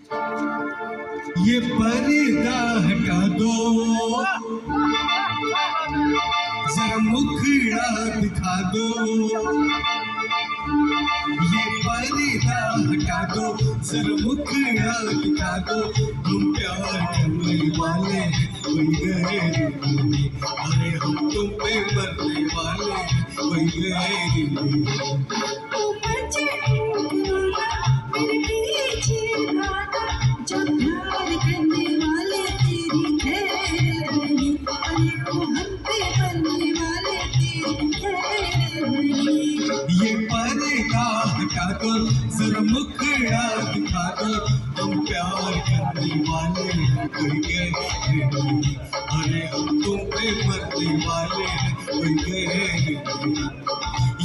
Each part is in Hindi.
ये पर्दा हटा दो, जरा मुखड़ा दिखा दो। ये पर्दा हटा दो, जरा मुखड़ा दिखा दो। हम प्यार करने वाले हैं, कोई गैर नहीं। अरे हम तुम पे मरने वाले हैं, कोई गैर नहीं। ये पर्दा हटा दो, जरा मुखड़ा दिखा दो। हम प्यार करने वाले हैं, कोई गैर नहीं। अरे हम तुम पे मरने वाले हैं, कोई गैर नहीं।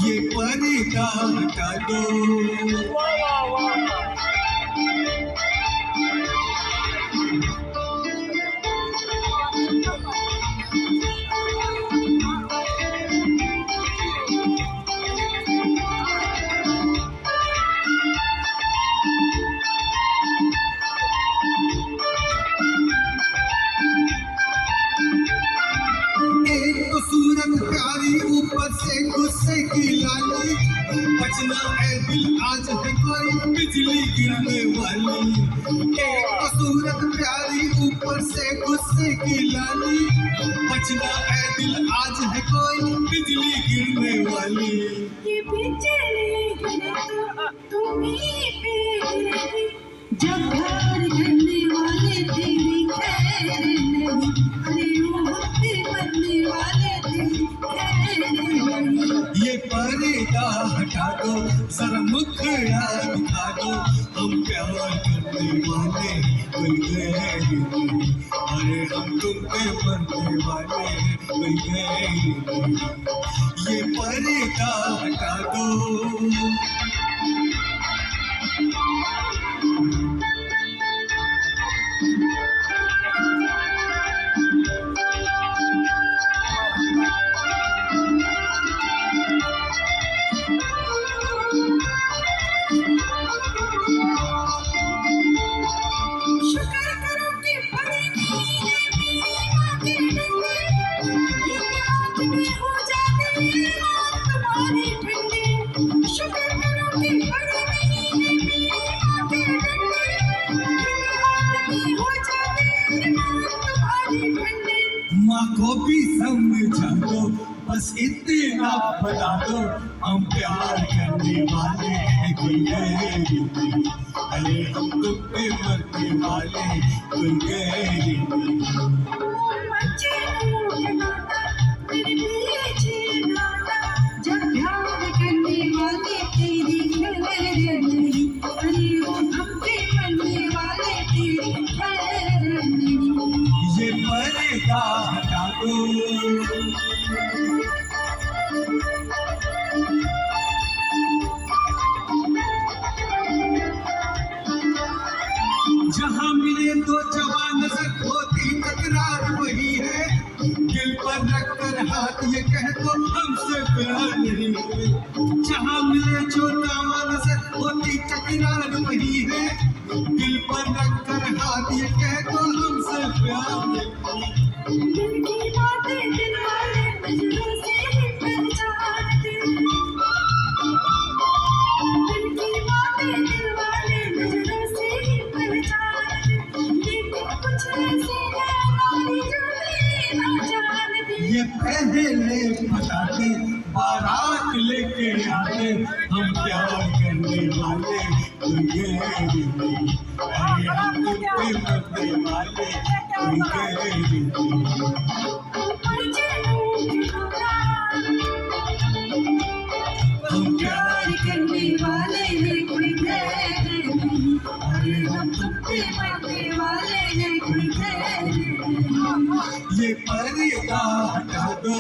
ये पर्दा हटा दो। प्यारी ऊपर से गुस्से की लाली, बचना है दिल आज है कोई बिजली गिरने वाली। एक सूरत प्यारी ऊपर से गुस्से की लाली, बचना है दिल आज है कोई बिजली गिरने वाली। ये बिजली गिरे तो तुम ही पे गिरे, जब प्यार करने वाले तेरी खैर नहीं। अरे पे बनने वाले ये पर्दा हटा दो, जरा मुखड़ा दिखा दो। हम प्यार करने वाले कोई गैर नहीं। अरे हम तुम पे मरने वाले कोई गैर नहीं। ये पर्दा हटा दो। माँ को भी समझा दो, बस इतना बता दो। हम प्यार करने वाले हैं, कोई गैर नहीं। अरे हम तुम पे मरने वाले कोई गैर नहीं। जब प्यार करने वाले तेरी खैर नहीं। अरे वो हम पे मरने वाले तेरी खैर नहीं। ये पर्दा हटा दो। जहाँ मिले दो जवान नजर होती तकरार वही है। दिल पर रख कर हाथ ये कह दो हमसे प्यार नहीं है। जहाँ मिले जो जवान नजर होती तकरार वही है। दिल पर रख कर हाथ ये कह दो हमसे प्यार नहीं। दिल की बातें दिल वाले नजरों से ही पहचानते। दिल की बातें दिल वाले नजरों से ही पहचानते। लेकिन कुछ ऐसे है हमारी जो भी ना जानते। ये पहले बताते, बारात लेके आते। हम प्यार करने वाले कोई गैर नहीं। अरे हम तुम पे मरने वाले कोई गैर नहीं। हम प्यार करने वाले हैं, कोई गैर नहीं। अरे हम तुम पे मरने वाले हैं, कोई गैर नहीं। ये पर्दा हटा दो।